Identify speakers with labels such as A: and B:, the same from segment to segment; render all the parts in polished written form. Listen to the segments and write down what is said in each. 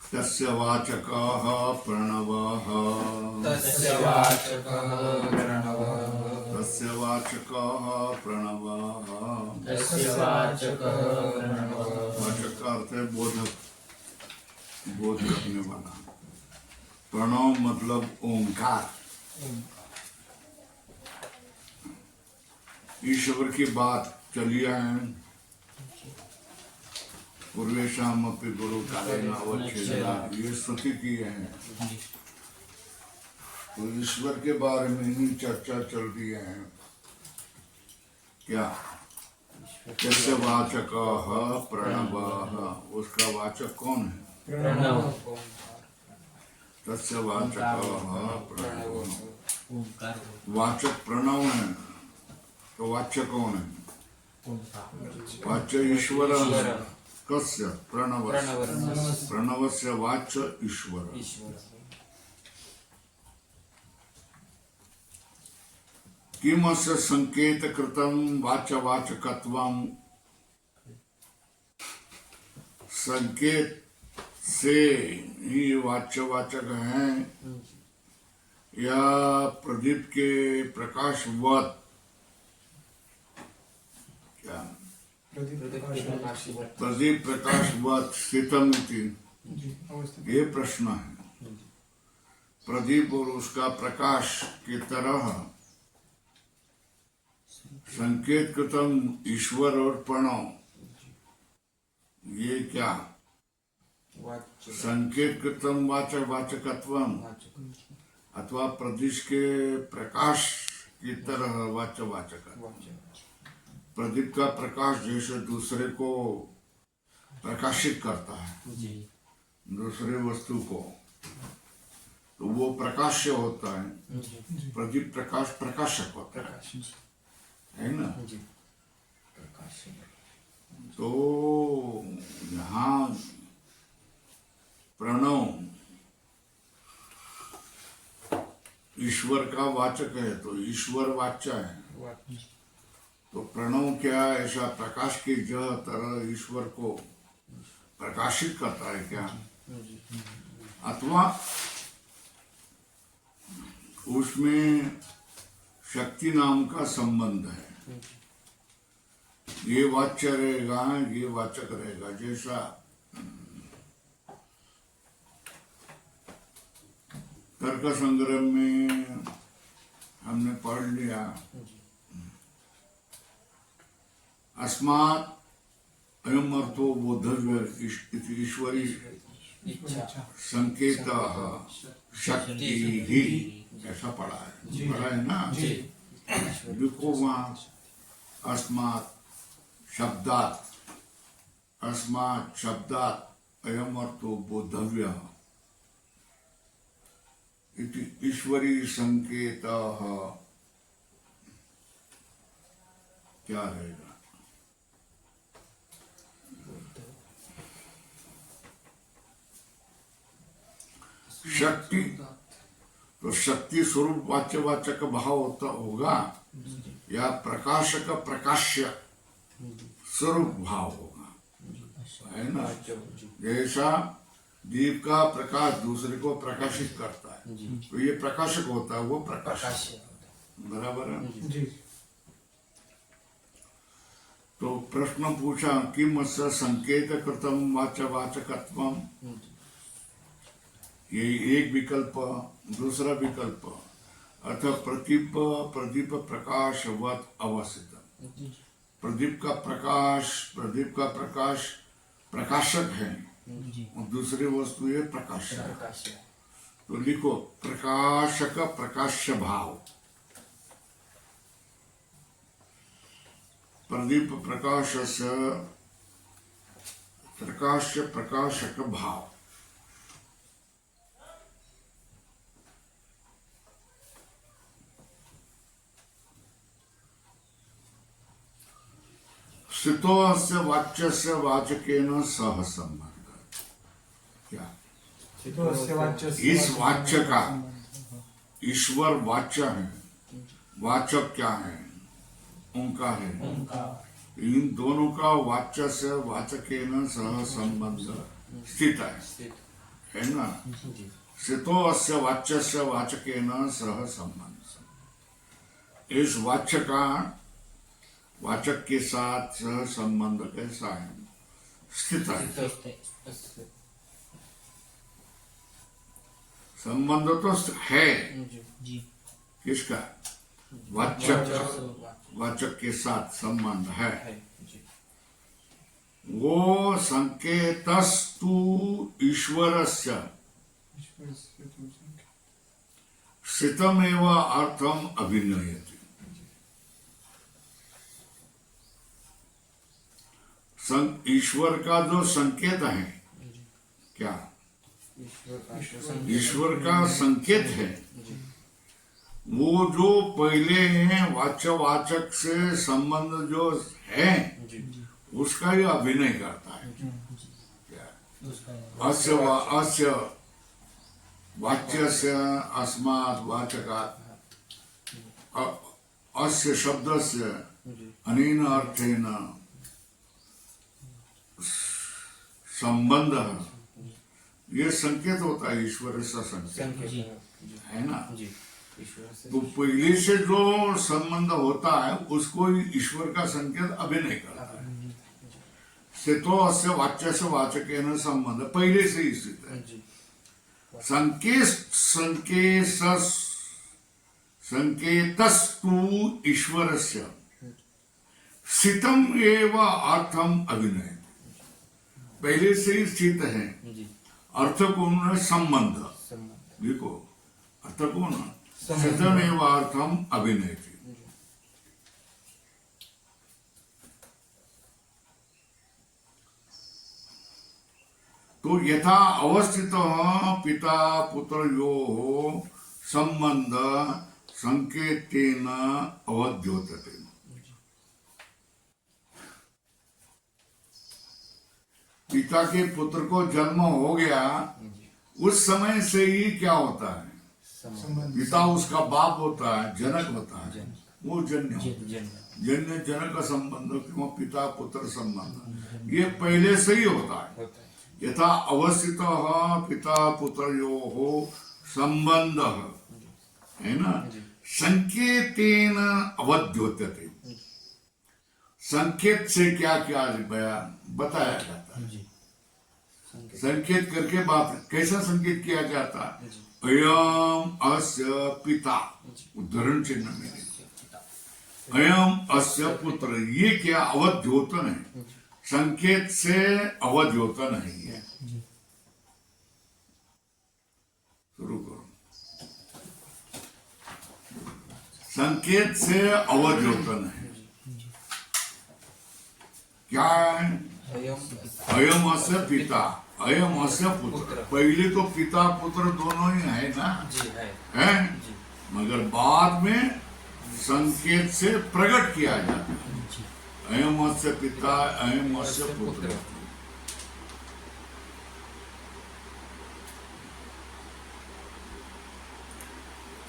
A: तस्य वाचकः प्रणवः
B: तस्य वाचकः प्रणवः
A: तस्य वाचकः प्रणवः।
B: तस्य वाचकः प्रणवः।
A: वाचक का अर्थ है बोधक, बोध करने वाला। प्रणव मतलब ओंकार। ईश्वर की बात चली आए। पूर्वेशाम अपि गुरु कालेन अवच्छेदनात्, ये स्तुति की है। तो ईश्वर के बारे में ही चर्चा चल रही है। क्या? तस्य वाचकः प्रणवः, उसका वाचक कौन है?
B: प्रणव।
A: तस्य वाचकः प्रणव।
B: ओंकार।
A: वाचक प्रणव है तो वाच्य कौन है? वाच्य ईश्वर। कस्य? प्रणवस्य। प्रणवस्य वाच्य ईश्वर। किमस्य संकेत कृतं वाचवाचकत्वं। संकेत से ही वाच्यवाचक हैं या प्रदीप के प्रकाशवत? क्या? प्रदीप प्रकाशवत स्थितम इति, ये प्रश्न है। प्रदीप और उसका प्रकाश की तरह संकेत कृतम ईश्वर और प्रणव, ये क्या? संकेत कृतम वाचक वाचकत्वम अथवा प्रदेश के प्रकाश की तरह वाच्य वाचक। प्रदीप का प्रकाश जैसे दूसरे को प्रकाशित करता है, दूसरे वस्तु को, तो वो प्रकाश्य होता है। प्रदीप प्रकाश प्रकाशक होता है ना? तो यहाँ प्रणव ईश्वर का वाचक है, तो ईश्वर वाच्य है। तो प्रणव क्या ऐसा प्रकाश की तरह ईश्वर को प्रकाशित करता है क्या? अथवा उसमें शक्ति नाम का संबंध है। ये वाच्य रहेगा, ये वाचक रहेगा। जैसा तर्क संग्रह में हमने पढ़ लिया, अस्मात् अयम् अर्थो बोधव्य ईश्वरी संकेतः शक्ति ही, ऐसा पढ़ा है। पढ़ा है ना? लिखो वहाँ, अस्मात् शब्दात्, अस्मात् शब्दात् अयम् अर्थो बोधव्य इति ईश्वरी संकेतः। क्या रहेगा? शक्ति। तो शक्ति स्वरूप वाच्यवाचक भाव होता होगा या प्रकाशक प्रकाश्य स्वरूप भाव होगा, है ना? जैसा दीप का प्रकाश दूसरे को प्रकाशित करता है, तो ये प्रकाशक होता है, वो प्रकाश। बराबर है। तो प्रश्न पूछा कि मस्य संकेत कृतम वाचवाचकत्वम, ये एक विकल्प। दूसरा विकल्प अथ प्रदीप प्रकाशवत अवस्थित। प्रदीप का प्रकाश प्रकाशक है और दूसरी वस्तु है प्रकाशक। तो लिखो प्रकाशक प्रकाश्य भाव। प्रदीप प्रकाशस्य प्रकाश्य प्रकाशक भाव। स्थितोस्य वाच्यस्य वाचकेन सह संबंध। क्या? इस वाच्य का ईश्वर वाच्य है, वाचक क्या है? ओंकार है। इन दोनों का वाच्य से वाचकेन सह संबंध स्थित है। है ना, स्थितो अस्य वाच्यस्य वाचकेन सह संबंध। इस वाच्य का वाचक के साथ सह संबंध कैसा है? स्थित है। संबंध तो है किसका? वाचक का। वाचक के साथ संबंध है। वो संकेतस्तु ईश्वरस्य स्थितमेव अर्थम अभिनयति। ईश्वर का जो संकेत है, क्या ईश्वर का संकेत है, वो जो पहले है वाच्यवाचक से संबंध जो है उसका ही अभिनय करता है। अस्य वाच्यस्य अस्मात् वाचकात् अस्य शब्दस्य अनेन अर्थेन संबंध, ये संकेत होता है ईश्वर से संकेत, है ना। तो पहले से जो संबंध होता है उसको ईश्वर का संकेत अभिनय करता है। स्थितो अस्य वाच्यस्य वाचकेन संबंध पहले से ही स्थित है। संकेतस्तु ईश्वरस्य स्थितम एव अर्थम अभिनय, पहले से ही स्थित है। अर्थ कौन है? संबंध। देखो अर्थ कौन है? स्थितम एव अर्थम अभिनय। तो यथा अवस्थित पिता पुत्रयोः संबंध संकेतेन अवद्योतते। पिता के पुत्र को जन्म हो गया, उस समय से ही क्या होता है? पिता उसका बाप होता है, जनक होता है, वो जन्य जनक संबंध, क्यों पिता पुत्र संबंध, ये पहले से ही होता है। यथा अवस्थित पिता पुत्रयोः संबंध है ना, संकेतेन अवद्योत्यते। संकेत से क्या क्या बताया जाता है? संकेत करके बात कैसा संकेत किया जाता है? अयम अस्य पिता, उदाहरण चिन्ह में अयम अस्य पुत्र, ये क्या अवद्योतन है? संकेत से अवद्योतन है। ये शुरू करो। संकेत से अवद्योतन है। क्या है? अयम अस्य पिता, अयम अस्य पुत्र। पहले तो पिता पुत्र दोनों ही है ना, है, मगर बाद में संकेत से प्रकट किया जाता है। अयम अस्य पिता, अयम अस्य पुत्र।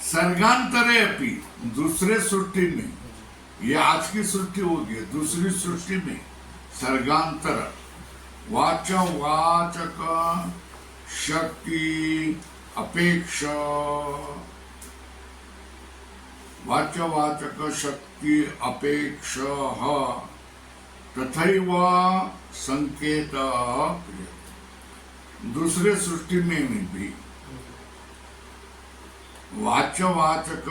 A: सर्गांतरे अपि, दूसरे सृष्टि में, ये आज की सृष्टि होगी, दूसरी सृष्टि में सर्गांतर वाचक शक्ति अपेक्षा, वाचक शक्ति अपेक्षा तथैव संकेत। दूसरे सृष्टि में भी वाचक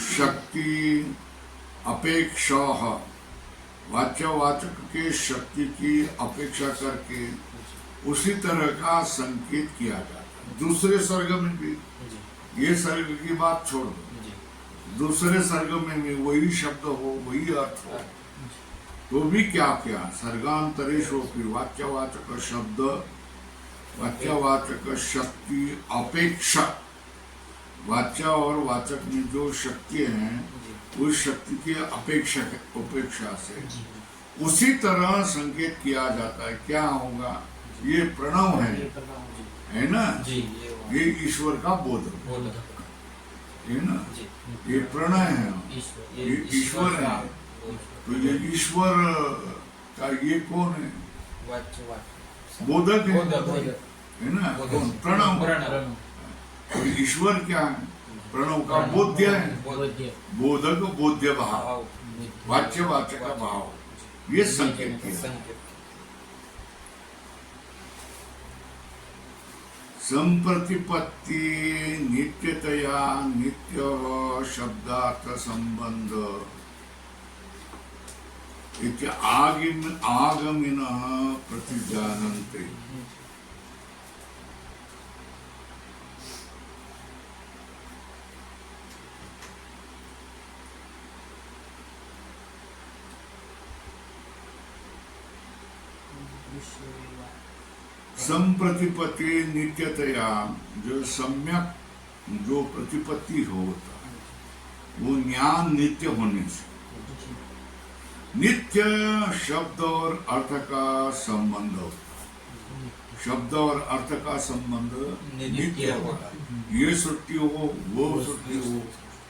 A: शक्ति अपेक्षा, वाचक के शक्ति की अपेक्षा करके उसी तरह का संकेत किया जाता है। दूसरे सर्ग में भी, ये सर्ग की बात छोड़ दो, दूसरे सर्ग में भी वही शब्द हो, वही अर्थ हो, तो भी क्या क्या सर्गांतरेषु अपि वाच्यवाचक शब्द, वाच्यवाचक शक्ति अपेक्षा, वाच्य और वाचक में जो शक्ति है उस शक्ति की अपेक्षा से उसी तरह संकेत किया जाता है। क्या होगा? ये प्रणव है ना, ये ईश्वर का बोधक है ना, ये प्रणय है, ये ईश्वर है। तो ये ईश्वर का ये कौन है? बोधक है। है ना, कौन? प्रणव।
B: प्रणव
A: और ईश्वर क्या है? प्रणव का बोध्य है,
B: बोध्य
A: बोधक बोध्य भाव, वाच्य वाचक का भाव, ये संकेत किया। संप्रतिपत्ति नित्यतया नित्य शब्दार्थ संबंध इति आगमिनः प्रतिजानन्ते। संप्रतिपत्ति नित्यतया, जो सम्यक जो प्रतिपत्ति होता है वो ज्ञान नित्य होने से, नित्य शब्द और अर्थ का संबंध होता है। शब्द और अर्थ का संबंध नित्य होता है। ये सृष्टि हो, वो सृष्टि हो,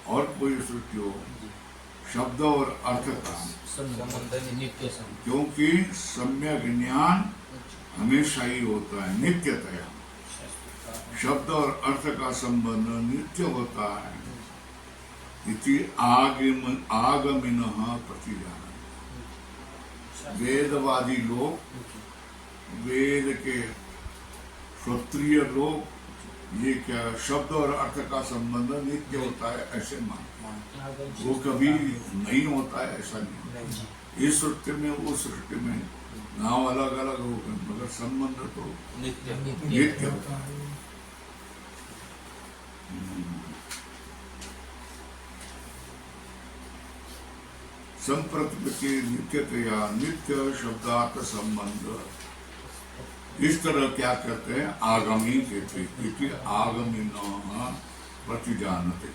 A: और कोई सृष्टि हो, शब्द और अर्थ का
B: संबंध नित्य
A: क्योंकि सम्यक ज्ञान हमेशा ही होता है, नित्यतया। शब्द और अर्थ का संबंध नित्य होता है। इति आगमिनः प्रतिजानन्ते। वेदवादी लोग, वेद के श्रोत्रिय लोग, ये क्या शब्द और अर्थ का संबंध नित्य होता है ऐसे मानते। वो कभी नहीं होता है ऐसा नहीं। इस सृष्टि में वो सृष्टि में नाम अलग अलग हो गए, मगर संबंध तो नित्य होता है। संप्रतिपत्ति नित्यतया नित्य शब्दार्थ संबंध, इस तरह क्या कहते हैं? आगामी कहते हैं। क्योंकि आगमिनः प्रतिजानते।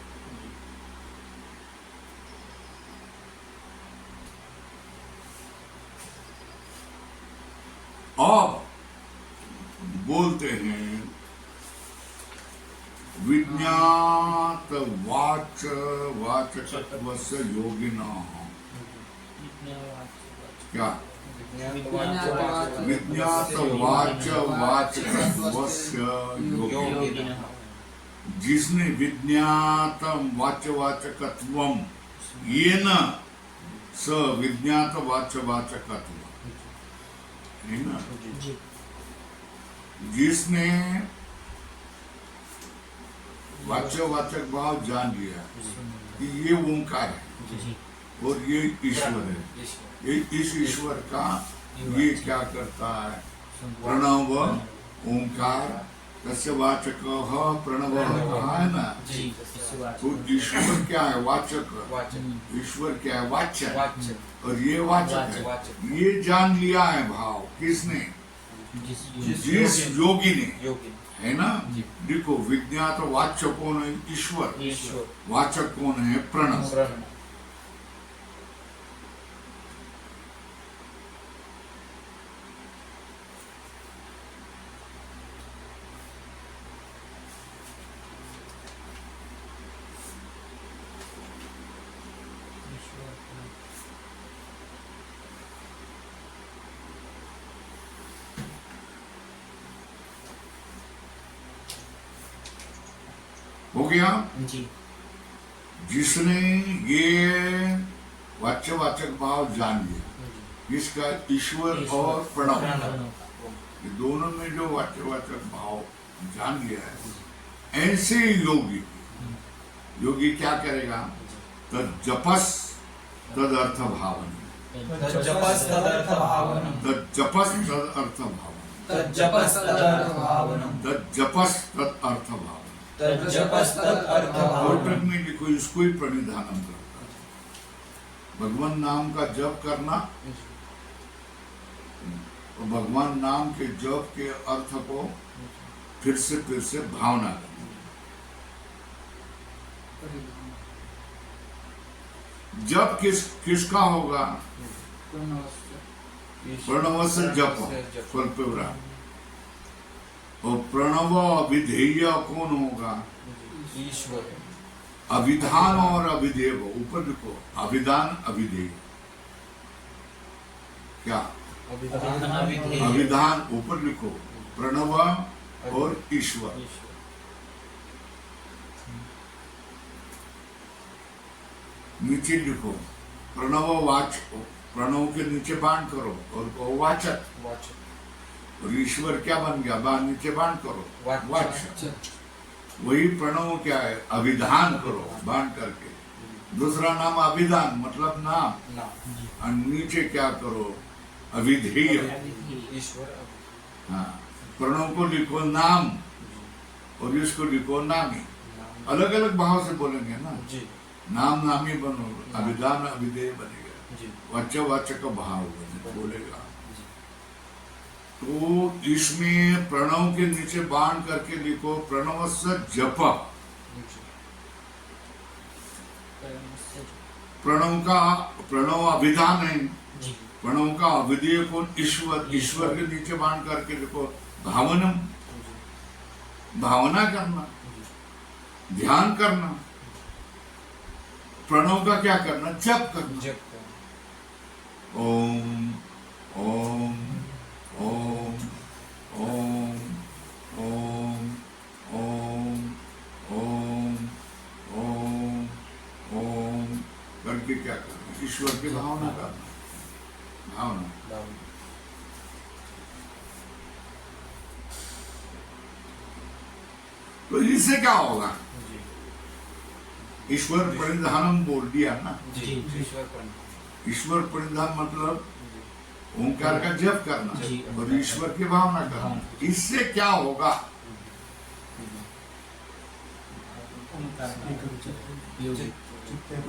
A: अब बोलते हैं विज्ञात वाचकत्वस्य योगिनः। क्या? विज्ञात वाचकत्वस्य योगिनः। जिसने विज्ञात वाचकत्वम येन स विज्ञात वाचकत्वम, है ना, जिसने वाचक भाव जान लिया कि ये ओंकार है और ये ईश्वर है, ये इस ईश्वर का ये क्या करता है? प्रणव ओंकार तस्य वाचक प्रणव कहा है ना। तो ईश्वर क्या है? वाचक। ईश्वर क्या है? वाच्य। और ये वाचक है। ये जान लिया है भाव किसने? जिस योगी ने, है ना। देखो, विज्ञात वाच्य कौन है? ईश्वर। वाचक कौन है? प्रणव। हो गया
B: जी।
A: जिसने ये वाचक भाव जान लिया, इसका ईश्वर और प्रणव, ये दोनों में जो वाचक भाव जान लिया है, ऐसे योगी क्या करेगा? तद जपस तद अर्थ भावन,
B: तद जपस तद अर्थ भावनम,
A: तद जपस तद अर्थ भावन,
B: तद जपस तद अर्थ भावनम,
A: तद जपस तद अर्थ भावन।
B: तद जपस तद अर्थ भावनम
A: में लिखो, इसको ही प्रणिधानम करता। भगवान नाम का जप करना, और भगवान नाम के जप के अर्थ को फिर से भावना करना। जप किसका होगा? प्रणव से जप फलपेवरा। और प्रणव अभिधेय कौन होगा?
B: ईश्वर।
A: अभिधान और अभिधेय को ऊपर लिखो, अभिधान अभिधेय। क्या?
B: अभिधान अभिधेय।
A: अभिधान ऊपर लिखो, प्रणव और ईश्वर। नीचे लिखो प्रणव वाचक, प्रणव के नीचे बाण करो और को वाचक, और ईश्वर क्या बन गया, बाण नीचे बाण करो वाचक। वही प्रणव क्या है, अभिधान करो बाण करके, दूसरा नाम अभिधान मतलब नाम, और नीचे क्या करो, अभिधेय। हाँ, प्रणव को लिखो नाम और इसको लिखो नामी, अलग अलग भाव से बोलेंगे ना, नाम नामी बनो, अभिधान अभिधेय बनेगा, वाच्य वाचक भाव बोलेगा। तो इसमें प्रणव के नीचे बाण करके लिखो प्रणव से जप, प्रणव अभिधान है, प्रणव का अभिधेय कौन, ईश्वर, ईश्वर के नीचे बाण करके लिखो भावनम, भावना करना, ध्यान करना, प्रणव का क्या करना, जप करना, ओम ओम ओम ओम ओम ओम ओम ओम ओम करके क्या करना, ईश्वर की भावना करना, भावना। तो इससे क्या होगा, ईश्वर परिधानम बोल दिया ना, ईश्वर परिधान मतलब ओंकार का जप करना और ईश्वर की भावना करना। इससे क्या होगा,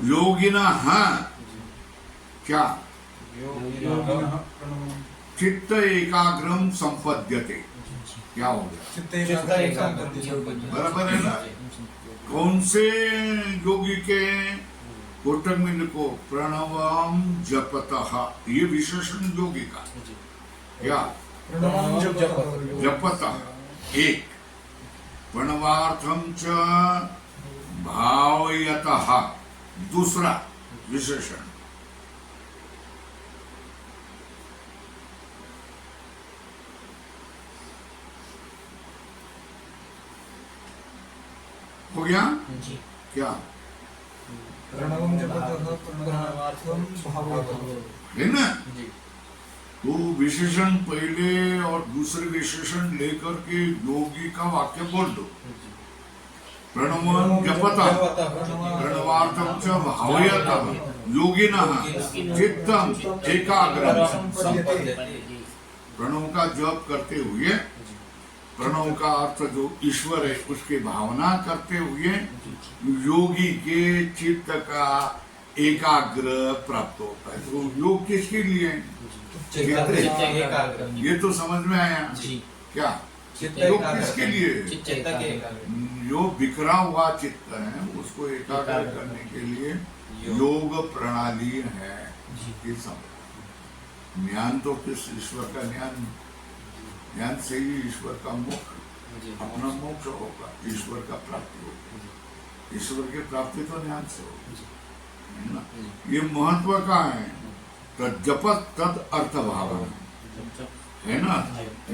A: योगिना क्या, चित्त एकाग्रम संपद्यते, क्या हो गया, बराबर है ना। कौन से योगी के, कोटक में लिखो प्रणवम जपतः, ये विशेषण योगी का, क्या जपतः एक, प्रणवार्थम च भावयतः दूसरा विशेषण। हो गया क्या, है ना। तो विशेषण पहले और दूसरे विशेषण लेकर के योगी का वाक्य बोल दो, प्रणवं जपतः प्रणवार्थं च भावयतः योगिनः चित्तम एकाग्रम संपद्यते। प्रणव का जप करते हुए, प्रणव का अर्थ जो ईश्वर है उसकी भावना करते हुए योगी के चित्त का एकाग्र प्राप्त होता है। तो योग किसके लिए, ये तो समझ में आया क्या, योग किसके लिए, जो बिखरा हुआ चित्त है उसको एकाग्र करने के लिए योग प्रणाली है। ज्ञान तो किस, ईश्वर का ज्ञान, ज्ञान से ही ईश्वर का मोक्ष, अपना मोक्ष होगा, ईश्वर का प्राप्ति होगी, ईश्वर की प्राप्ति तो ज्ञान से होगी, है ना। ये महत्व का है, तद जप तद अर्थ भावना है ना,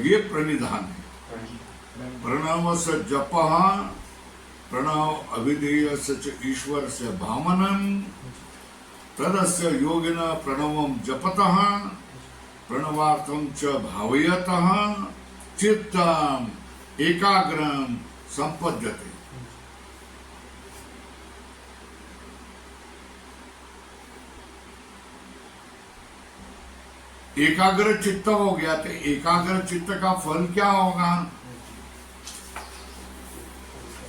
A: ये प्रणिधान है। प्रणव से जप, प्रणव अभिधेय से ईश्वर से भावनम, तदस्य योगिन प्रणवम जपतः प्रणवार्थम च भावयतः चित्तम एकाग्रम संपद्यते। एकाग्र चित्त हो गया तो एकाग्र चित्त का फल क्या होगा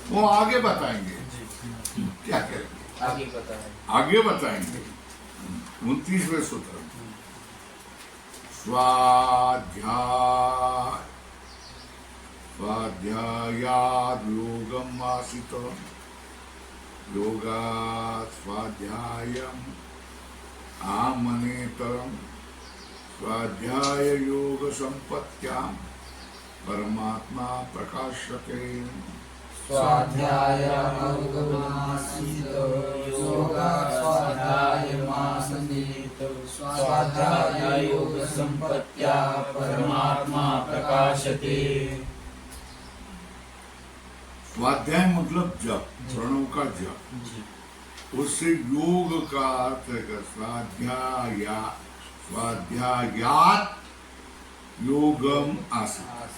A: वो आगे बताएंगे, क्या करेंगे आगे बताएंगे। 29वें सूत्र, स्वाध्याय स्वाध्यायात् योगम आसित, योगात् स्वाध्यायम् आमनेतरम्, स्वाध्याय योग संपत्त्यां परमात्मा प्रकाशते। स्वाध्याय मतलब जप, प्रणव का जप।
B: जी
A: उससे योग का अर्थ है कि स्वाध्यायात योगम आसीत।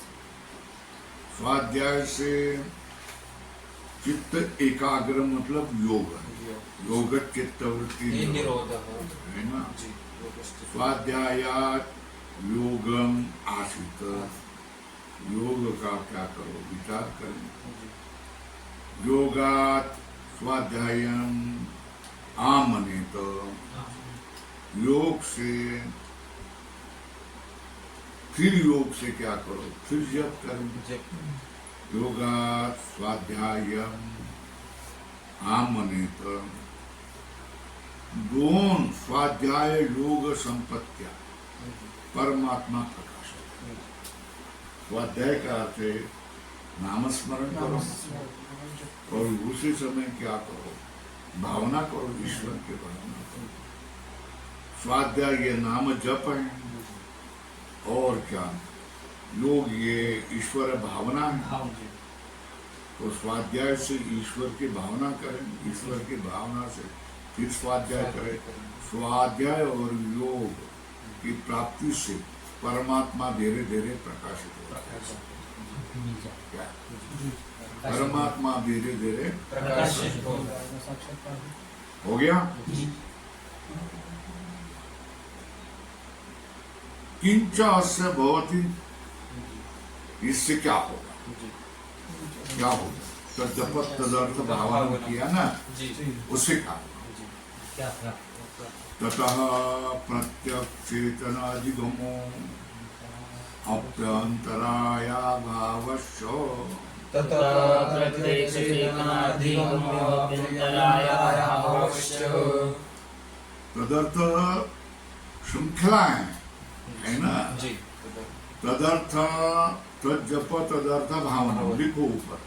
A: स्वाध्याय से चित्त एकाग्र मतलब योग है। योग चित्तवृत्ति
B: निरोध
A: है ना।
B: जी
A: स्वाध्यायात योगम आसीत। योग का क्या करो, विचार करें। योगात स्वाध्यायम आमनेत। योग से फिर योग से क्या करो, फिर जप करो। योगात स्वाध्यायम आमनेत। दोन स्वाध्याय योग संपत्तिया परमात्मा प्रकाश। स्वाध्याय का अर्थ है नामस्मरण करो और उसी समय क्या करो, भावना करो, ईश्वर की भावना करो। स्वाध्याय ये नाम जप है और क्या योग ये ईश्वर भावना है। तो स्वाध्याय से ईश्वर की भावना करें, ईश्वर की भावना से फिर स्वाध्याय करें। स्वाध्याय और योग की प्राप्ति से परमात्मा धीरे धीरे प्रकाशित होता है। क्या परमात्मा धीरे धीरे
B: प्रकाशित
A: हो गया। किंच अस्य भवति, इससे क्या होगा, क्या होगा? तो जप तदर्थ भावना किया ना, उससे क्या होगा? ततः प्रत्यक्षेतनाधिगमो अप्यंतराया भावश्च। तदर्थ श्रृंखला है ना। तदर्थ तजप तदर्थ भावना लिखो ऊपर।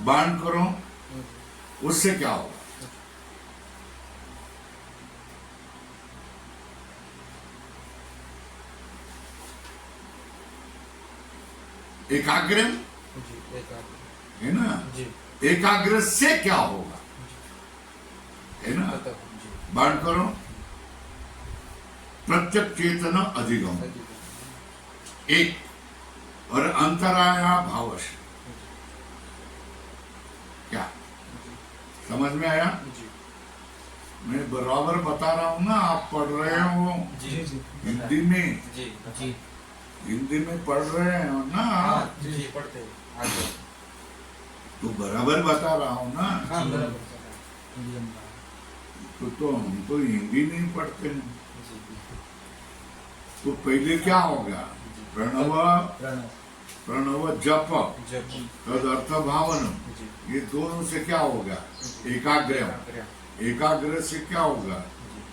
A: बाण करो, उससे क्या होगा? एकाग्र है ना। एकाग्र से क्या होगा, है ना। बाण करो, प्रत्यक्ष चेतना अधिगम एक और अंतराया भावश। क्या समझ में आया? मैं बराबर बता रहा हूँ ना, आप पढ़ रहे हो हिंदी में, हिंदी में पढ़ रहे हो ना, तो बराबर बता रहा हूँ ना। तो हम तो हिंदी नहीं पढ़ते हैं। तो पहले क्या होगा? प्रणव प्रणव जप तदर्थ भावन, ये दोनों से क्या होगा? एकाग्र। एकाग्र से क्या होगा?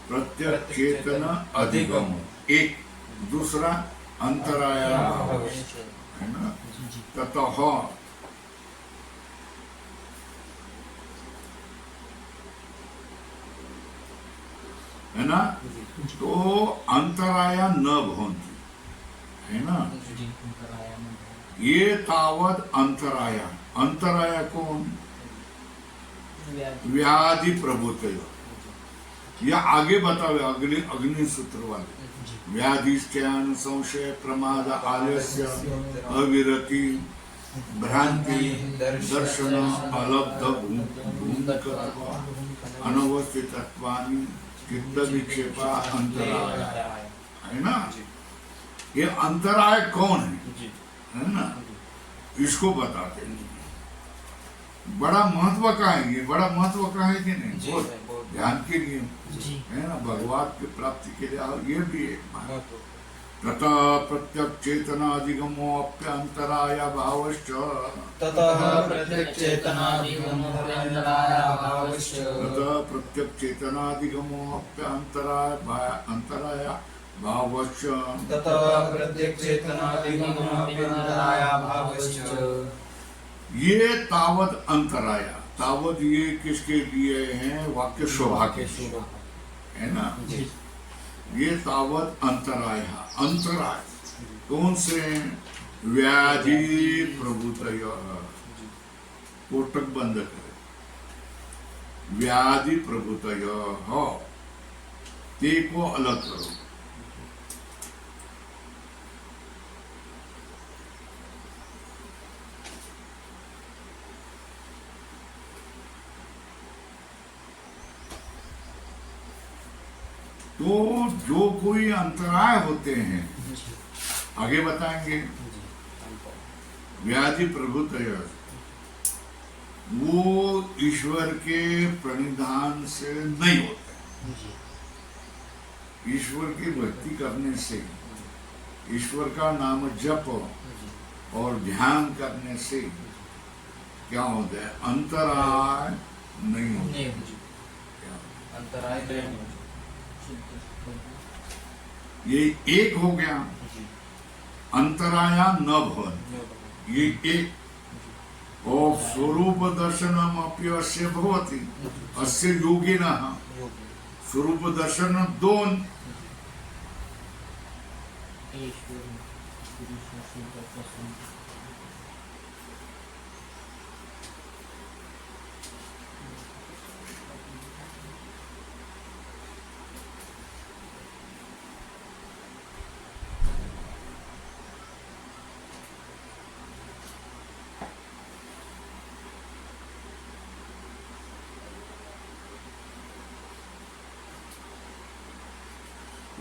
A: प्रत्यक्ष चेतना अधिगम एक, दूसरा अंतराया है ना। ततः है ना। तो अंतराया न भवन्ति, है ना। ये तावत अंतराया। अंतराया कौन? व्याधि प्रभुत्व। या आगे बताओ, अग्नि सूत्र वाले। व्याधिष्ठ्यान संशय प्रमाद आलस्य अविरति भ्रांति दर्शन अलब्ध अनवस्थितत्वानि चित्त विक्षेपा अंतराय, है ना। ये अंतराय कौन है ना, इसको बताते हैं। बड़ा महत्व का है ये, बड़ा महत्व का है कि नहीं? बहुत ध्यान के लिए है ना, भगवान की प्राप्ति के लिए। और ये भी है तथा प्रत्यक्ष चेतना अधिगमो अप्यंतराय भावश्च।
B: ततः प्रत्यक्ष चेतनाधिगमोऽप्यन्तराय भावश्च।
A: तथा प्रत्यक्ष चेतनाधिगमो अप्यंतराय भावश्च।
B: ततः प्रत्यक्ष चेतनाधिगमोऽप्यन्तराय भावश्च।
A: ये तावत अंतराया, तावत ये किसके लिए है? वाक्य शोभा के लिए, है ना। ये तावत अंतराय, अंतराय कौन से व्याधि प्रभुतय, कोटक बंद करे, व्याधि प्रभुतय हो, ते को अलग करो। तो जो कोई अंतराय होते हैं, आगे बताएंगे, व्याधि प्रभुतय, वो ईश्वर के प्रणिधान से नहीं होते। ईश्वर की भक्ति करने से, ईश्वर का नाम जप और ध्यान करने से क्या होता है? अंतराय नहीं होता।
B: अंतराय नहीं।
A: ये एक हो गया, अंतराया न भवन, ये एक। और स्वरूप दर्शनम अपि अस्य भवति, अस्य योगिनः, स्वरूप दर्शन दोन,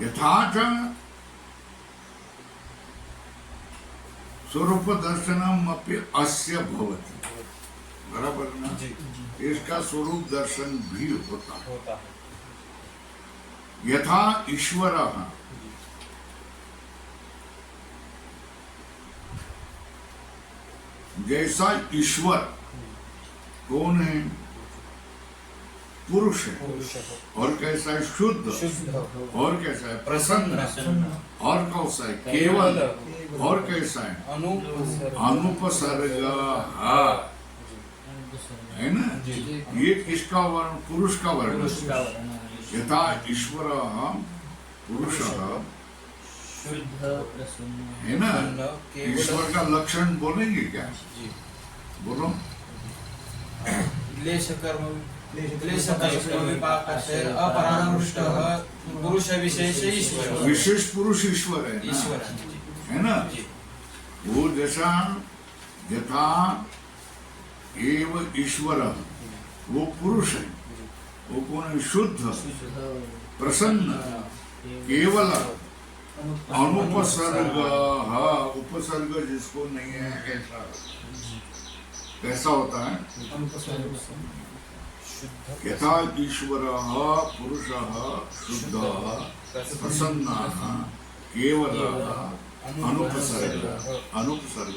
A: यथाच स्वरूप दर्शनम अपि अस्य भवति, बराबर ना? इसका स्वरूप दर्शन भी होता है। यथा ईश्वर, जैसा ईश्वर कौन है? पुरुष है। और कैसा है? शुद्ध। और कैसा है? प्रसन्न। और कौन है? केवल। और कैसा है? अनुपसर्ग है ना? ये किसका वर्ण? पुरुष का वर्ण। यथा ईश्वर पुरुष है ना? ईश्वर का लक्षण बोलेंगे क्या? बोलो। विशेष पुरुष ईश्वर है ना? वो जैसा यथा एव ईश्वर, वो पुरुष है, वो कौन है? शुद्ध, प्रसन्न, केवल, अनुपसर्ग। उपसर्ग जिसको नहीं है, ऐसा कैसा होता है? यथा ईश्वर पुरुष शुद्ध प्रसन्न केवल अनुपसर्ग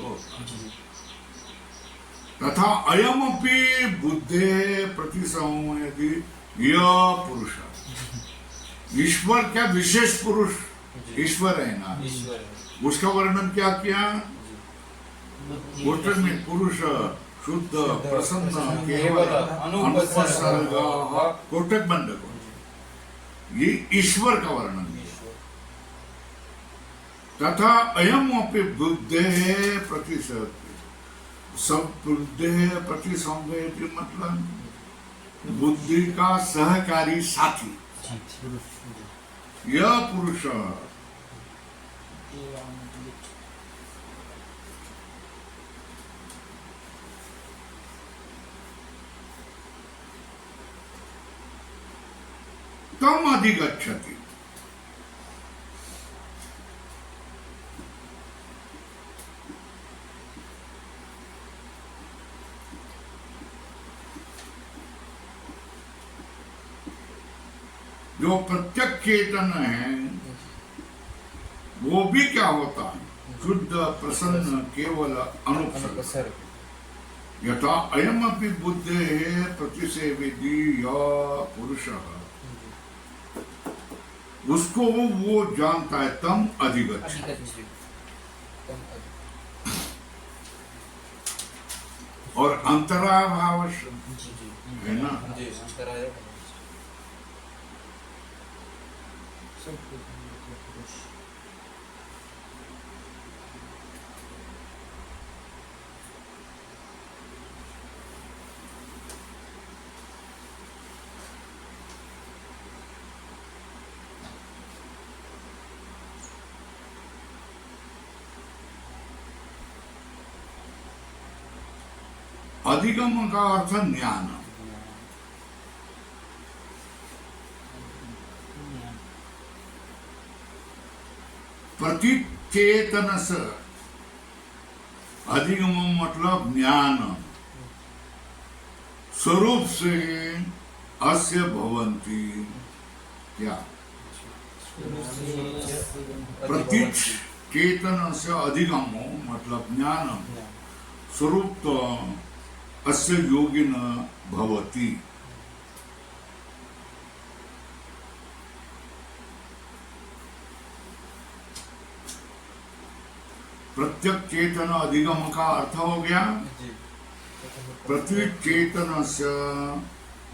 A: तथा अयमपि बुद्धे प्रतिसंवेदी यह पुरुष। ईश्वर क्या विशेष पुरुष ईश्वर है ना? उसका वर्णन क्या किया? कोटक में पुरुष शुद्ध प्रसन्न केवल अनुपसर्ग, कोटक बंद को, ये ईश्वर का वर्णन है। तथा अयम अपि बुद्धे प्रतिसंवेदी, मतलब बुद्धि का सहकारी साथी, यह पुरुष तम अधिगच्छति। जो प्रत्यक्ष चेतन है वो भी क्या होता है? शुद्ध प्रसन्न केवल अनुपसर्ग। यथा अयम अपि बुद्धे प्रतिसेवेदी यः पुरुषः, उसको वो जानता है। तम अधिगच्छति। और अंतराय भाव है ना? अधिगम का अर्थ ज्ञान। प्रतिचेतन से अधिगम मतलब ज्ञान स्वरूप से अस्य भवन्ति क्या प्रतीच चेतन से अधिगम मतलब ज्ञान स्वरूप तो अस्य योगिन भवति। प्रत्यक चेतन अधिगम का अर्थ हो गया प्रति चेतन से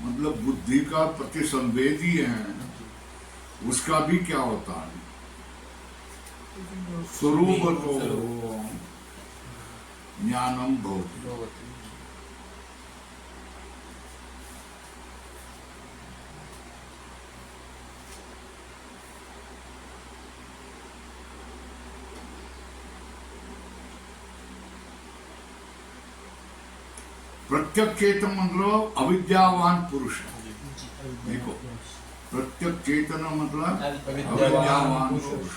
A: मतलब बुद्धि का प्रतिसंवेदी है, उसका भी क्या होता है स्वरूप तो ज्ञानम भवति। प्रत्यक चेतन मतलब अविद्यावान पुरुष। देखो प्रत्यक चेतन मतलब अविद्यावान पुरुष।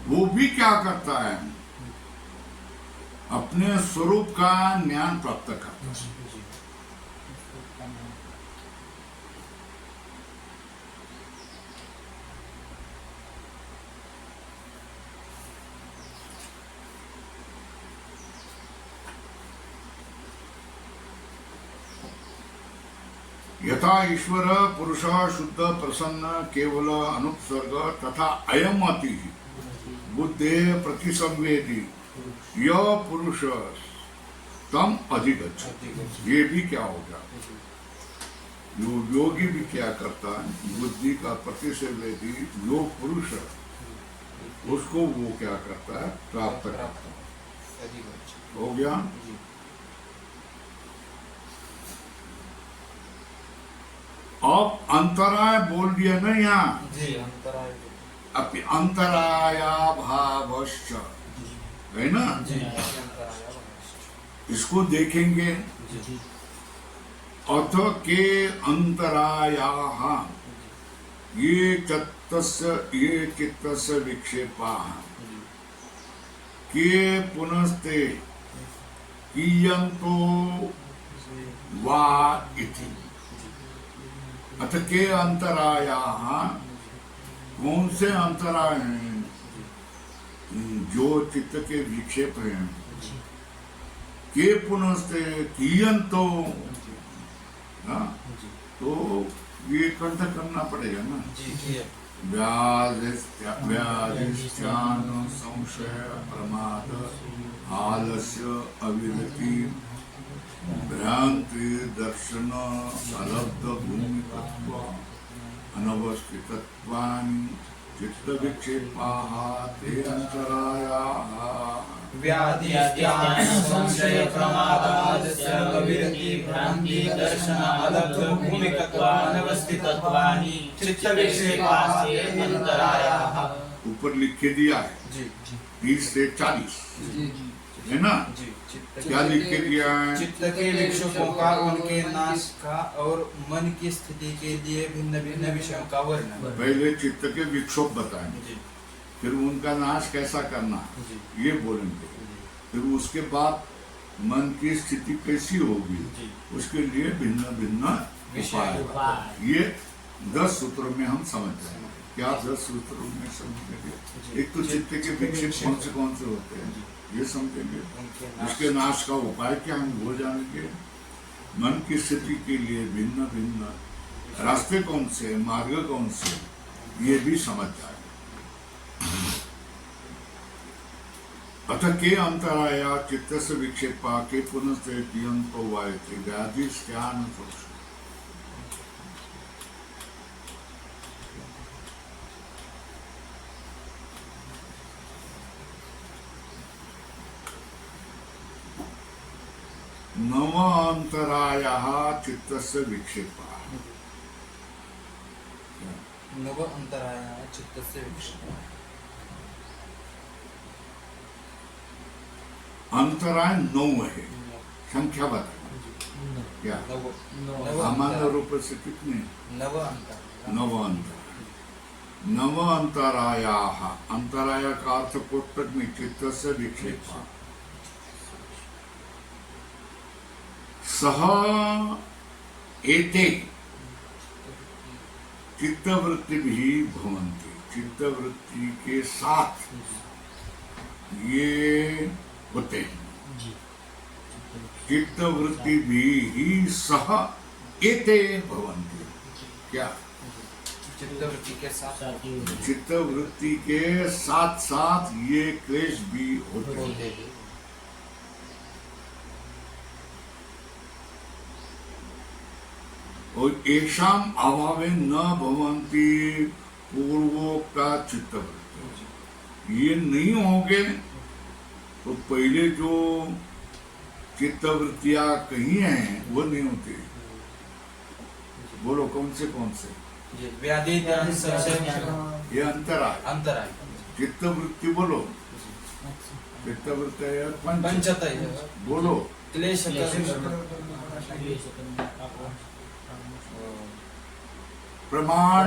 A: वो भी क्या करता है अपने स्वरूप का ज्ञान प्राप्त करता है। यथा ईश्वर पुरुष शुद्ध प्रसन्न केवल अनुपसर्ग तथा अयम अति बुद्धे प्रतिसंवेदी यह पुरुष तम अधिगच्छति। ये भी क्या होगा योगी भी क्या करता है बुद्धि का प्रतिसंवेदी जो पुरुष उसको वो क्या करता है प्राप्त करता है। हो गया। अब अंतराय बोल दिया ना यहाँ अपि अंतराया भावश्च है ना। इसको देखेंगे अथ के अंतराया ये चित्तस्य विक्षेपा के पुनस्ते कियंतो वा इति। अथ के अंतराया कौन से अंतराय हैं जो चित्त के विक्षेप हैं के पुनस्ते कियंतो तो ये कंठ करना पड़ेगा ना। व्याधिष्ठान संशय प्रमाद आलस्य अविरति भ्रांति दर्शन अलब्ध भूमिकत्व अनवस्थितत्वानि चित्त विक्षेपाः ते अंतरायाः।
B: व्याधिष्ठान संशय प्रमादालस्य अविरति भ्रांति दर्शन अलब्ध भूमिकत्वानि अनवस्थितत्वानि चित्त विक्षेपाः ते अंतरायाः।
A: ऊपर लिख के दिया है 30 से 40 है ना। क्या लिख के दिया है
B: चित्त के विक्षोभों का उनके नाश का और मन की स्थिति के लिए भिन्न भिन्न विषयों का वर्णन।
A: पहले चित्त के विक्षोभ बताएंगे फिर उनका नाश कैसा करना ये बोलेंगे फिर उसके बाद मन की स्थिति कैसी होगी उसके लिए भिन्न भिन्न उपाय। ये 10 सूत्रों में हम समझ जाएंगे। क्या 10 सूत्रों में समझेंगे। एक तो चित्त के विक्षेप कौन से होते हैं ये समझेंगे। उसके नाश का उपाय क्या हम वो जानेंगे। मन की स्थिति के लिए भिन्न भिन्न रास्ते कौन से मार्ग कौन से ये भी समझ जाए। अथ के अंतराया चित्त से विक्षेपा के पुनस्ते कियंतो वायते व्याधिष्ठान संशय। नव अंतरायः चित्तस्य विक्षेपः।
B: नव अंतरायः चित्तस्य विक्षेपः।
A: अंतराय 9 है, संख्या बता क्या? सामान्य रूप से कितने?
B: नव अंतरायः।
A: नव अंतरायाः, अंतराय का अर्थ कोष्टक में चित्तस्य विक्षेपः। सह एते चित्तवृत्ति भी भवन्ति, चित्तवृत्ति के साथ ये होते हैं। चित्तवृत्ति भी ही सह एते भवन्ति। क्या?
B: चित्तवृत्ति के साथ,
A: चित्तवृत्ति के साथ साथ ये क्लेश भी होते हैं। और एषाम अभावे न भवन्ति पूर्वोक्ता चित्तवृत्ति। ये नहीं होंगे तो पहले जो चित्तवृत्तियां कही हैं वो नहीं होती। बोलो कौन से?
B: व्याधि ध्यान संशय
A: ये अंतराय।
B: अंतराय।
A: चित्तवृत्ति बोलो। चित्तवृत्ति
B: पंचतय
A: बोलो।
B: क्लेश
A: प्रमाण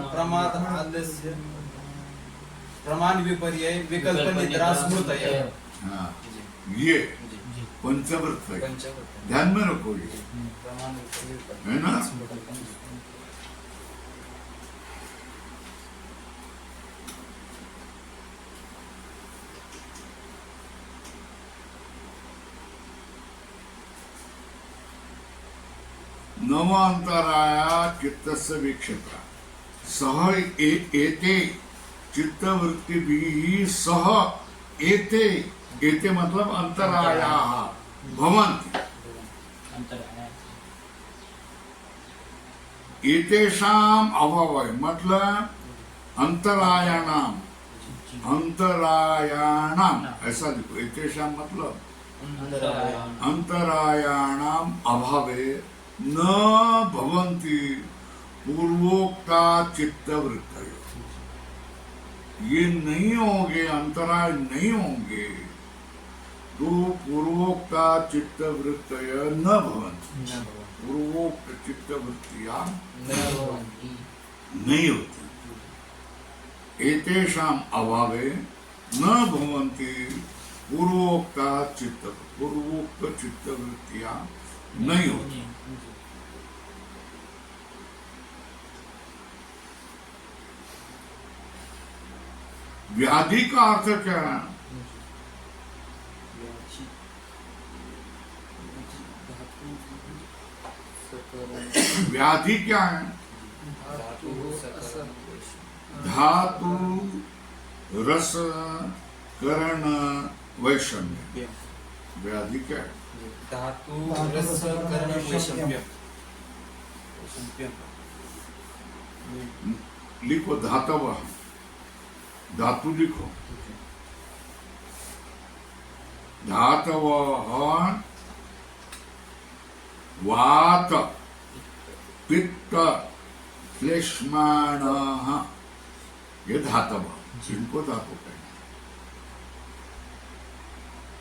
B: प्रमाद आलस्य प्रमाण विपर्य विकल्प निद्रा स्मृतय।
A: हाँ, ये पंचवृत्त है, ध्यान में रखो ये, है ना? नवांतराया चित्तस्य विक्षेपः सह एते चित्तवृत्ति भी सह एते, एते मतलब अंतरायाः भवन्ति। एतेषाम अभाव मतलब अंतरायाणाम, अंतरायाणाम ऐसा लिखो। एतेषाम मतलब अंतरायाणाम अभावे न भवन्ति पूर्वोक्ता चित्तवृत्तयः। ये नहीं होंगे, अंतराय नहीं होंगे तो पूर्वोक्ता चित्तवृत्तयः न भवन्ति। पूर्वोक्त चित्तवृत्तियां नहीं होती। एतेषाम अभावे न भवन्ति पूर्वोक्त चित्तवृत्तियां नहीं होती। व्याधि का अर्थ क्या है? व्याधि क्या है? धातु रस करण वैषम्य। व्याधि क्या है?
B: धातु रस करण वैषम्य।
A: लिखो धातव, धातु लिखो। धातव वात पित्त श्लेष्माण, ये धातव, इनको धातु कहेंगे।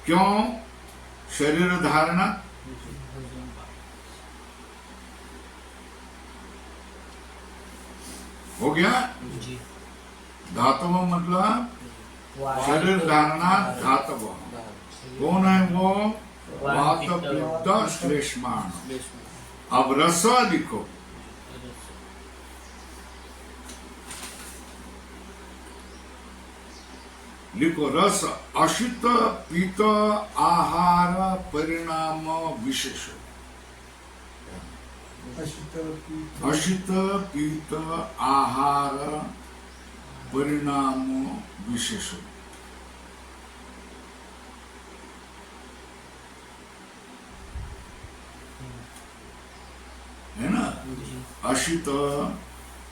A: क्यों? शरीर धारणा, हो गया। धातव मतलब शरीर धारणा धातव। कौन है वो? वात पित्त श्लेष्माण। अब रस लिखो। लिखो रस अशित पीत आहार परिणाम विशेष। अशित पीत आहार परिणाम विशेष है ना। अशित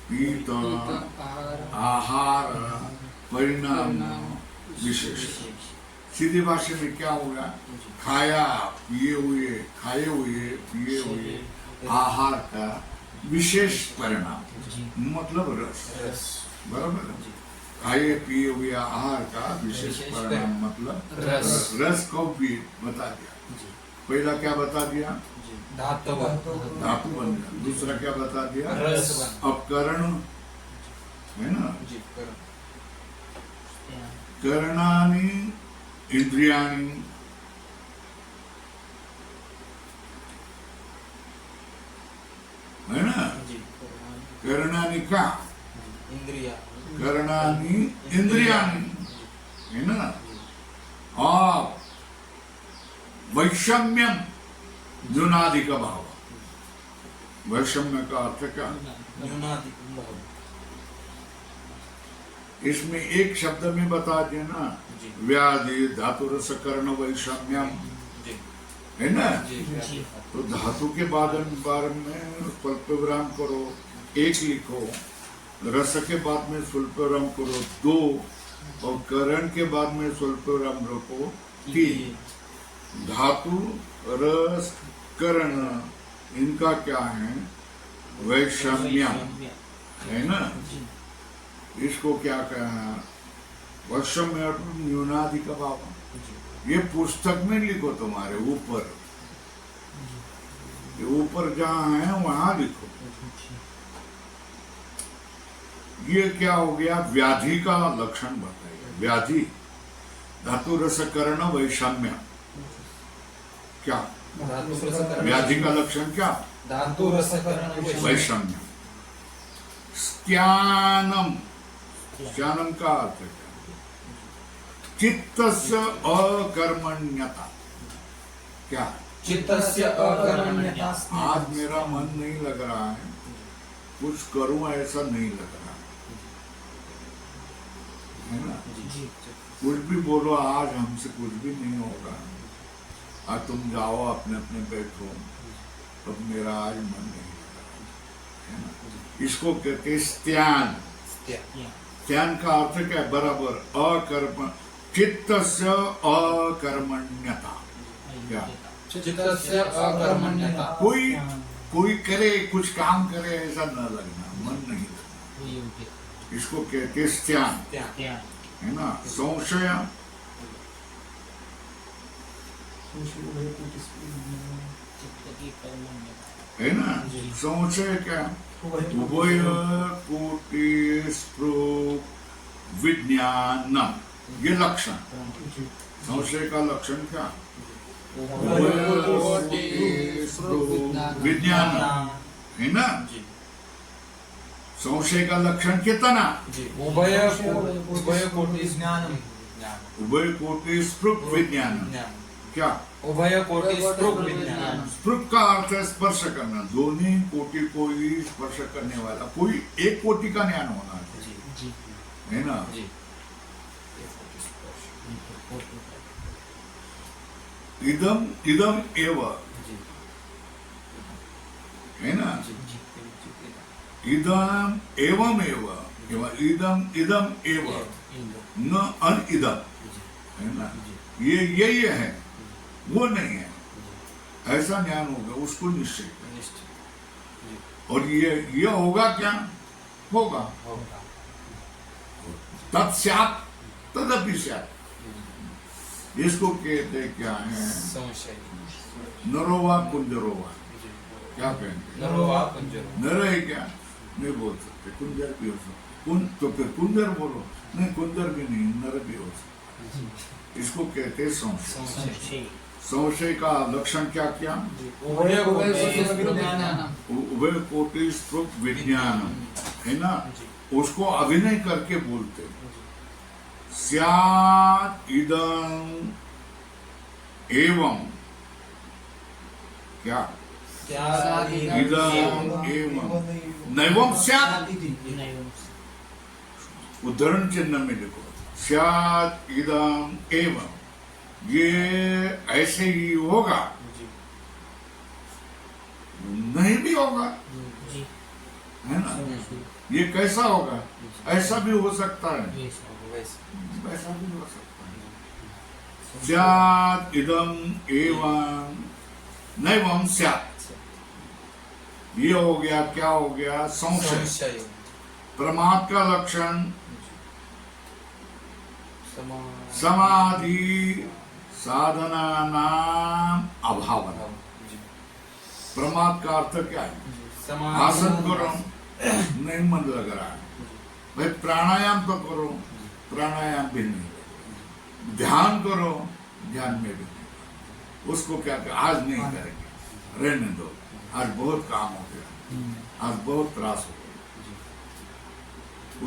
A: पीत आहार परिणाम विशेष। सीधी भाषा में क्या होगा? खाया पिए हुए, खाए हुए पिए हुए आहार का विशेष परिणाम, मतलब रस। बराबर है? खाए पिए हुए आहार का विशेष परिणाम मतलब
B: रस।
A: रस को भी बता दिया। पहला क्या बता दिया?
B: धातु
A: धातु बन गया। दूसरा क्या बता दिया?
B: रस।
A: अब करण है ना,
B: जी
A: करणानि इंद्रियाणि, है ना,
B: जी
A: करणानि का
B: इंद्रिया
A: करणानि इंद्रियाणि, है ना। और वैषम्यम न्यूनाधिक भाव। वैषम्य का अर्थ क्या?
B: न्यूनादि भाव।
A: इसमें एक शब्द में बता देना,
B: जी।
A: व्याधि धातु रस कर्ण वैषम्यम,
B: जी
A: है ना।
B: जी
A: तो धातु के बारे में स्वल्प विराम करो, एक लिखो। रस के बाद में स्वल्प विराम करो, 2। और करण के बाद में स्वल्प विराम रखो, 3। धातु रस कर्ण इनका क्या है? वैषम्यम, है ना। इसको क्या कहना? वैषम्य न्यूनाधिक भाव। ये पुस्तक में लिखो, तुम्हारे ऊपर, ये ऊपर जहां है वहां लिखो। ये क्या हो गया? व्याधि का लक्षण बताइए। व्याधि धातु रस कर्ण वैषम्य, क्या व्याधि का लक्षण? क्या?
B: धातु रस कर्ण
A: वैषम्य। स्त्यानम, स्त्यानम का अर्थ क्या? चित्तस्य अकर्मण्यता। क्या?
B: चित्तस्य अकर्मण्यता।
A: आज मेरा मन नहीं लग रहा है, कुछ करूं ऐसा नहीं लग रहा है ना। कुछ भी बोलो, आज हमसे कुछ भी नहीं होगा, आज तुम जाओ अपने अपने बैठो, तब मेरा आज मन नहीं लग रहा है ना। इसको कहते हैं स्त्यान। स्त्यान का अर्थ क्या है? बराबर अकर्म, चित्तस्य अकर्मण्यता। क्या?
B: चित्तस्य अकर्मण्यता।
A: कोई करे, कुछ काम करे ऐसा न लगना, मन नहीं लगना, इसको कहते हैं स्त्यान, है ना। संशय, है ना। संशय क्या? उभय कोटि स्पृह विज्ञानम, ये लक्षण। संशय का लक्षण क्या? विज्ञान, है ना। संशय का लक्षण कितना?
B: उभय कोटि ज्ञानम।
A: उभय कोटि स्पृह विज्ञान। क्या?
B: उभय कोटि स्पृह विज्ञान।
A: स्पृह का अर्थ है स्पर्श करना, दोनों कोटि को ही स्पर्श करने वाला, कोई एक कोटि का ज्ञान होना है ना। इदम इदम एव, है ना। इदम एवं एव, इदम इदम एव, न अन इदम, है ना। ये यही है, वो नहीं है, ऐसा ज्ञान होगा, उसको निश्चय। और ये होगा क्या? होगा तत्स्यात् तदपि स्यात्। इसको कहते क्या है? नरोवा कुंजरोवा। क्या कहेंगे?
B: नरोवा कुंजरो।
A: नर है क्या? नहीं बोल सकते, कुंजर भी हो सकते। तो फिर कुंजर बोलो। नहीं, कुंजर भी नहीं, नर भी हो सकते। इसको कहते हैं संशय। संशय का लक्षण क्या क्या?
B: उभय
A: कोटि स्पृह विज्ञानम, है ना। उसको अभिनय करके बोलते, स्यात् इदं एवं, क्या? इदं एवं नैवं स्यात्। उदाहरण चिन्ह में लिखो, स्यात् इदं एवं, ये ऐसे ही होगा, नहीं भी होगा, है ना। ये कैसा होगा? ऐसा भी हो सकता है, वैसा भी हो सकता है। स्यात् इदम एवं नैवं स्यात्। ये हो गया, क्या हो गया? संशय।
B: संशय।
A: प्रमाद का लक्षण समाधि साधना नाम अभावना। प्रमाद का अर्थ क्या है? आसन करो, नहीं मन लग रहा है, भाई प्राणायाम तो करो, प्राणायाम भी नहीं, ध्यान करो, ध्यान में भी नहीं। उसको क्या कर, आज नहीं करेंगे, रहने दो, आज बहुत काम हो गया, आज बहुत त्रास हो गया।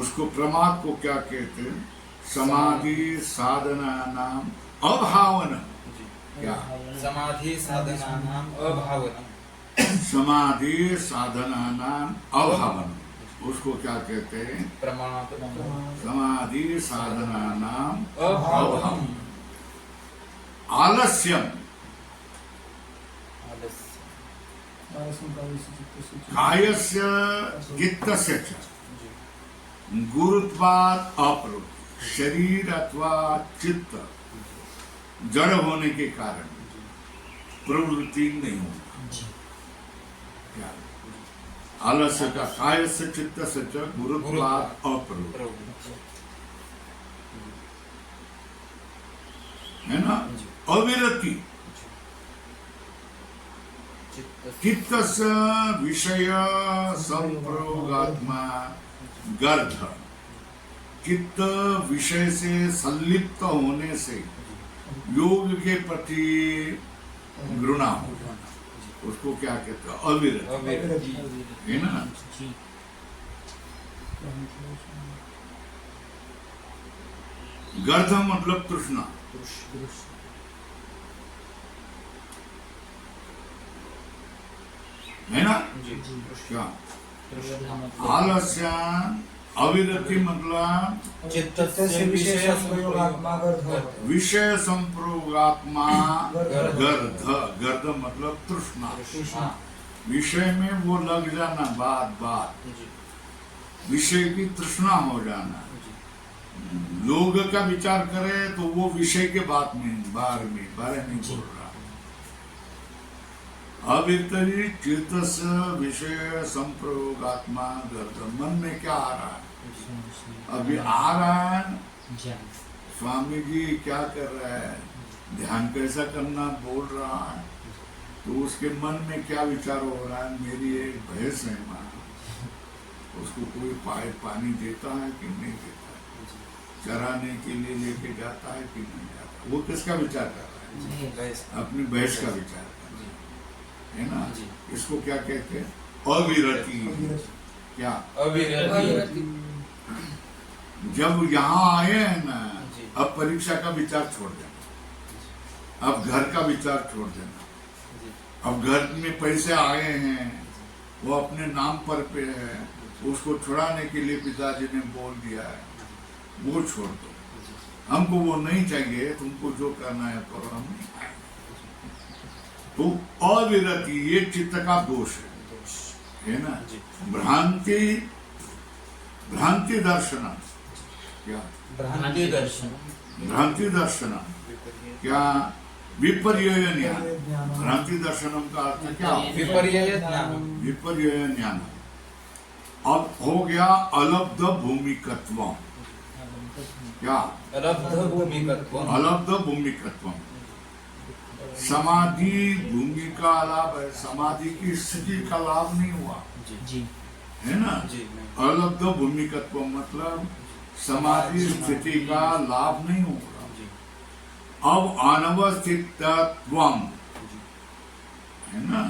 A: उसको प्रमाद को क्या कहते हैं? समाधि साधना नाम अभावना। क्या?
B: समाधि साधना नाम अभावना।
A: समाधि साधना नाम अभावना, उसको क्या कहते हैं?
B: प्रमाद।
A: समाधि साधना नाम
B: अभावना।
A: आलस्यम कायस्य चित्तस्य च गुरुत्वात् अप्रवृत्ति। शरीर अथवा चित्त जड़ होने के कारण प्रवृत्ति नहीं होती। क्या? आलस्य का कायस्य चित्तस्य च गुरुत्वात् अप्रवृत्ति, है ना? अविरति। चित्तस्य विषय संप्रयोगात्मा गर्ध। चित्त विषय से संलिप्त होने से योग के प्रति घृणा हो, उसको क्या कहते हैं? अविरति, है ना? गर्ध मतलब तृष्णा, है ना? क्या? आलस्य अविरति मतलब
B: चित्तस्य विषय संप्रयोगात्मा
A: विषय संप्रयोगात्मा गर्ध। गर्ध मतलब तृष्णा, विषय में वो लग जाना, बात बात, विषय की तृष्णा हो जाना। लोग का विचार करे तो वो विषय के बात में बारे में बोल रहा। अवितरी चित्तस्य विषय संप्रयोगात्मा गर्ध। मन में क्या आ रहा है? अभी आ रहा है, स्वामी जी क्या कर रहा है, ध्यान कैसा करना बोल रहा है, तो उसके मन में क्या विचार हो रहा है? मेरी एक भैंस है माँ, उसको कोई पानी देता है कि नहीं देता है, चराने के लिए लेके जाता है कि नहीं जाता। वो किसका विचार कर रहा है? अपनी भैंस का विचार, है ना? इसको क्या कहते हैं? अविरति। क्या?
B: अविरति।
A: जब यहाँ आए हैं ना, अब परीक्षा का विचार छोड़ देना, अब घर का विचार छोड़ देना। अब घर में पैसे आए हैं, वो अपने नाम पर पे है, उसको छुड़ाने के लिए पिताजी ने बोल दिया है, वो छोड़ दो, हमको वो नहीं चाहिए, तुमको जो करना है करो, हम नहीं आए। तो अविरति ये चित्त का दोष है ना? भ्रांति दर्शन। क्या?
B: भ्रांति दर्शन।
A: भ्रांति दर्शन क्या? विपर्यय ज्ञान। भ्रांति दर्शनम का अर्थ क्या?
B: विपर्यय ज्ञान।
A: विपर्यय ज्ञान। अब हो गया अलब्ध भूमिकत्व। क्या?
B: अलब्ध भूमिकत्व।
A: अलब्ध भूमिकत्व। समाधि भूमि का लाभ है, समाधि की स्थिति का लाभ नहीं हुआ, है ना? अलब्ध भूमिकत्व मतलब समाधि स्थिति का लाभ नहीं होगा। अब अनवस्थितत्वम, है ना?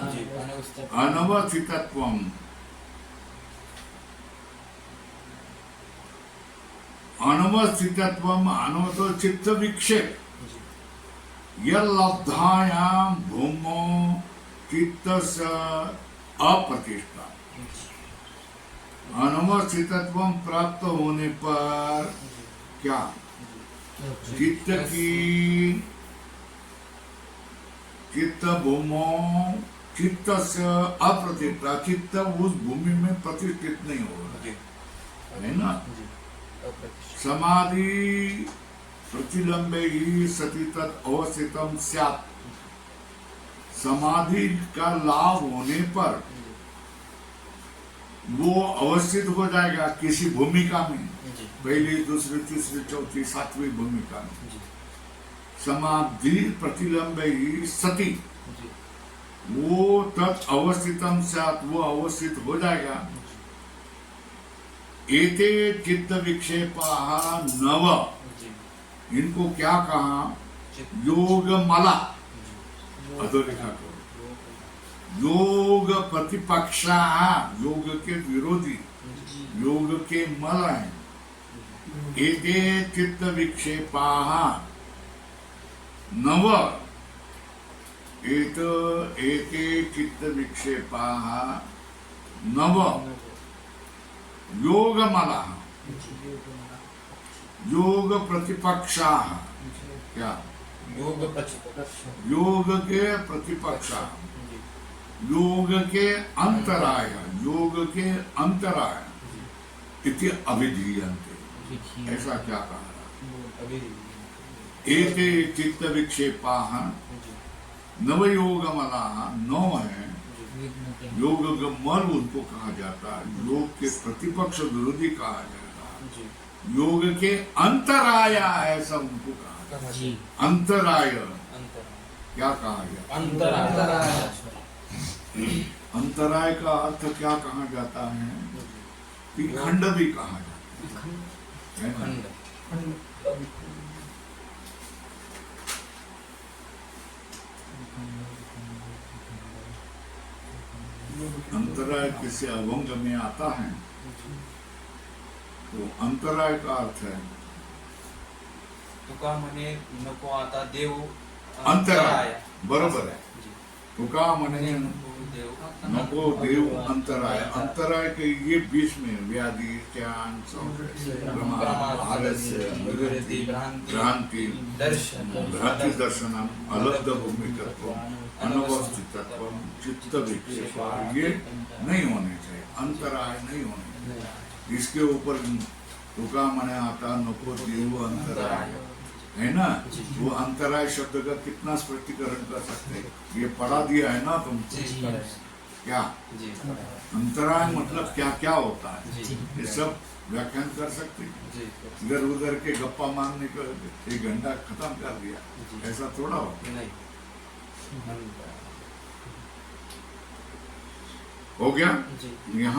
A: अनवस्थितत्वम, अनवस्थितत्वम अनवत चित्त विक्षेप। यल्लब्धायाम भूमो चित्तस्य अप्रतिष्ठा। अनवस्थितत्व प्राप्त होने पर क्या? चित्त की चित्त भूमो चित्तस्य अप्रतिष्ठा। चित्त उस भूमि में प्रतिष्ठित नहीं हो रहा है ना? समाधि प्रतिलंबे ही सती तत् अवस्थितम स्यात्। समाधि का लाभ होने पर वो अवस्थित हो जाएगा किसी भूमिका में, पहली दूसरी तीसरी चौथी सातवीं भूमिका में। समाधि प्रतिलंबे ही सती, वो तत् अवस्थितम स्यात्, वो अवस्थित हो जाएगा। एते चित्त विक्षेपा नव, इनको क्या कहा? योग मला, अधोरेखा करो। योग प्रतिपक्षा, योग के विरोधी, योग के मल है। एते चित्त विक्षेपा नव, एते चित्त विक्षेपा नव योग मला, योग प्रतिपक्षा, क्या?
B: योग प्रतिपक्ष,
A: योग के प्रतिपक्षा, योग के अंतराय, योग के अंतराय इति अभिधीयन्ते, ऐसा क्या कहा? एते चित्त विक्षेपा नव योग मला, नौ है योग मल, उनको कहा जाता है। योग के प्रतिपक्ष विरोधी कहा जाता है। योग के अंतराय ऐसा उनको कहा जाता है। अंतराय क्या कहा गया?
B: अंतराय,
A: अंतराय का अर्थ क्या कहा जाता है? कि खंड भी कहा जाता है ना? अंतराय किसी अभंग में आता है तो अंतराय का अर्थ है
B: तुका म्हणे नको आता देव
A: अंतराय, बरोबर है। तुका म्हणे
B: देव
A: नको देव अंतराय, अंतराय के ये बीच में व्याधि, ज्ञान, प्रमाद, आलस्य, निवृत्ति, भ्रांति, भ्रांति दर्शनम, अलब्ध भूमिकत्वम, अनवस्थितत्वम, चित्त विक्षेप, ये नहीं होने चाहिए, अंतराय नहीं होने चाहिए। इसके ऊपर तुका मने आता नको देव अंतराय है ना, वो अंतराय शब्द का कितना स्पष्टीकरण कर सकते हैं? ये पढ़ा दिया है ना तुमको, क्या अंतराय मतलब क्या क्या होता है, ये सब व्याख्यान कर सकते हैं। इधर उधर के गप्पा मारने का 1 घंटा खत्म कर दिया, ऐसा थोड़ा होता है। हो गया यहाँ